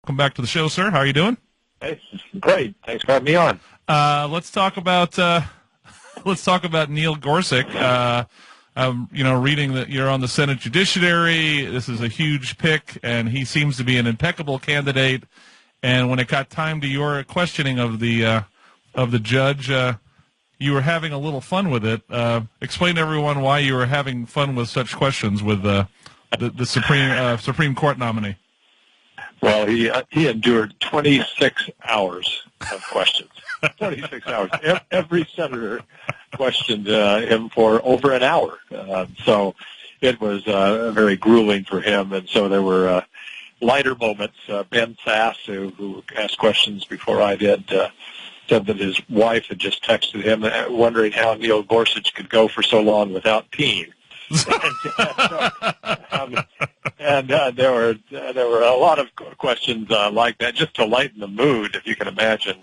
Welcome back to the show, sir. How are you doing? Hey, great. Thanks for having me on. Let's talk about Neil Gorsuch. Reading that you're on the Senate Judiciary. This is a huge pick, and he seems to be an impeccable candidate. And when it got time to your questioning of the judge, you were having a little fun with it. Explain to everyone why you were having fun with such questions with the Supreme Court nominee. Well, he endured 26 hours of questions. 26 hours. Every senator questioned him for over an hour. So it was very grueling for him. And so there were lighter moments. Ben Sass, who asked questions before I did, said that his wife had just texted him wondering how Neil Gorsuch could go for so long without peeing. And there were a lot of questions like that, just to lighten the mood, if you can imagine.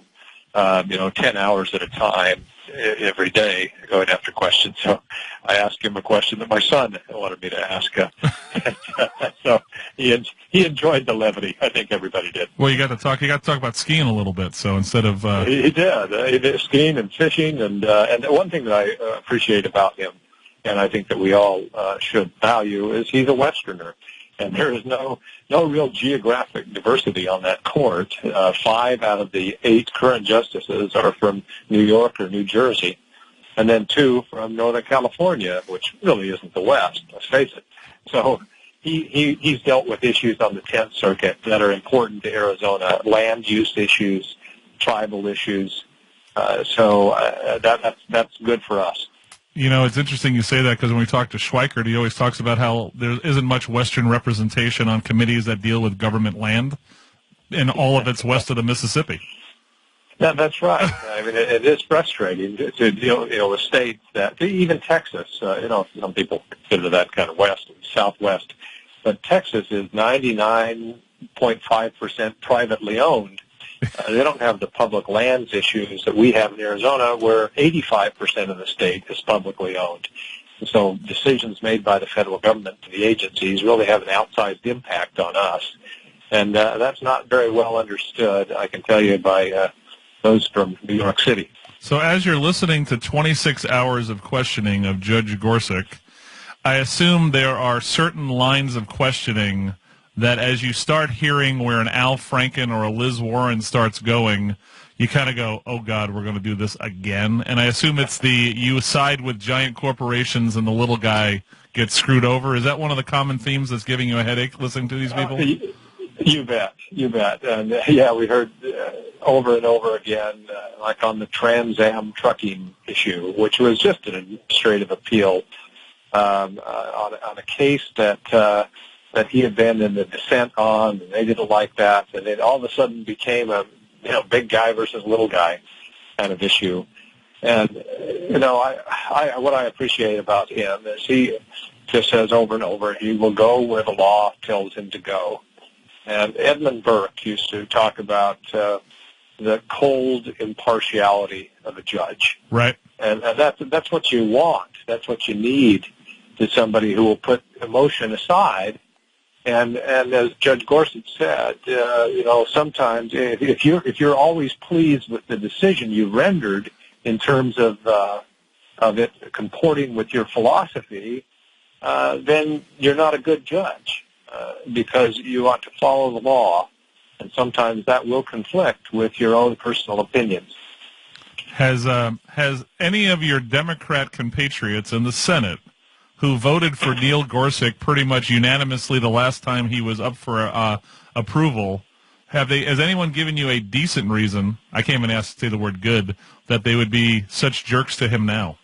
10 hours at a time every day going after questions. So I asked him a question that my son wanted me to ask. So he enjoyed the levity. I think everybody did. Well, you got to talk about skiing a little bit. So instead of he did skiing and fishing, and one thing that I appreciate about him, and I think that we all should value, is he's a Westerner. And there is no real geographic diversity on that court. 5 out of the 8 current justices are from New York or New Jersey, and then 2 from Northern California, which really isn't the West, let's face it. So he's dealt with issues on the 10th Circuit that are important to Arizona, land use issues, tribal issues. So that's good for us. You know, it's interesting you say that, because when we talk to Schweikert, he always talks about how there isn't much Western representation on committees that deal with government land, and all of it's west of the Mississippi. That's right. I mean, it is frustrating to deal with states that, even Texas, some people consider that kind of west and southwest, but Texas is 99.5% privately owned. They don't have the public lands issues that we have in Arizona, where 85% of the state is publicly owned. And so decisions made by the federal government to the agencies really have an outsized impact on us. And that's not very well understood, I can tell you, by those from New York City. So as you're listening to 26 hours of questioning of Judge Gorsuch, I assume there are certain lines of questioning that as you start hearing where an Al Franken or a Liz Warren starts going, you kind of go, oh, God, we're going to do this again. And I assume it's you side with giant corporations and the little guy gets screwed over. Is that one of the common themes that's giving you a headache listening to these people? You bet. And, we heard over and over again, like on the Trans Am trucking issue, which was just an administrative appeal on a case that he had been in the dissent on, and they didn't like that, and it all of a sudden became a big guy versus little guy kind of issue. And what I appreciate about him is he just says over and over, he will go where the law tells him to go. And Edmund Burke used to talk about the cold impartiality of a judge. Right. And that's what you want. That's what you need, to somebody who will put emotion aside. And as Judge Gorsuch said, sometimes if you're always pleased with the decision you rendered in terms of it comporting with your philosophy, then you're not a good judge, because you ought to follow the law, and sometimes that will conflict with your own personal opinions. Has any of your Democrat compatriots in the Senate who voted for Neil Gorsuch pretty much unanimously the last time he was up for approval, has anyone given you a decent reason, I can't even say the word good, that they would be such jerks to him now?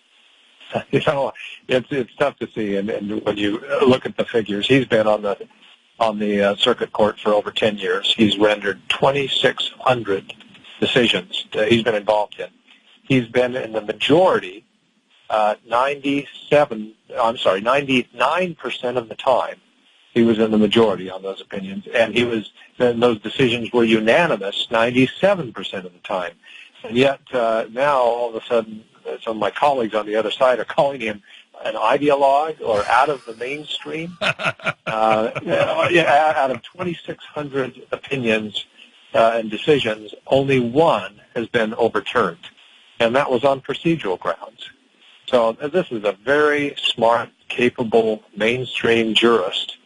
It's tough to see, and when you look at the figures, he's been on the circuit court for over 10 years. He's rendered 2,600 decisions that he's been involved in. He's been in the majority 99% of the time. He was in the majority on those opinions, and those decisions were unanimous 97% of the time. And yet now, all of a sudden, some of my colleagues on the other side are calling him an ideologue or out of the mainstream. Out of 2,600 opinions, and decisions, only one has been overturned, and that was on procedural grounds. So this is a very smart, capable, mainstream jurist.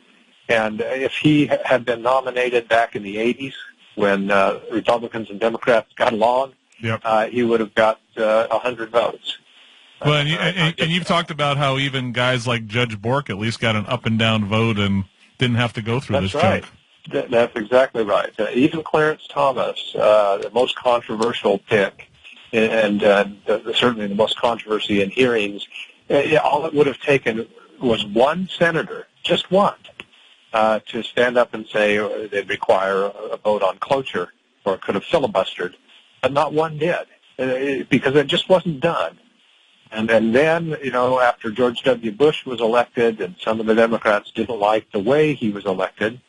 And if he had been nominated back in the 80s when Republicans and Democrats got along, he would have got 100 votes. Well, and you've talked about how even guys like Judge Bork at least got an up and down vote and didn't have to go through this junk. That's exactly right. Even Clarence Thomas, the most controversial pick, and certainly the most controversy in hearings, all it would have taken was one senator, just one, to stand up and say they'd require a vote on cloture or could have filibustered, but not one did because it just wasn't done. And then, after George W. Bush was elected and some of the Democrats didn't like the way he was elected,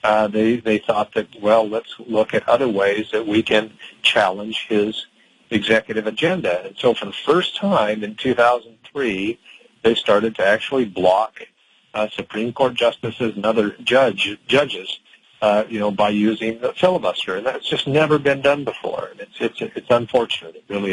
they thought that, well, let's look at other ways that we can challenge his executive agenda. And so for the first time in 2003, they started to actually block Supreme Court justices and other judges, by using the filibuster. And that's just never been done before. And it's unfortunate. It really is.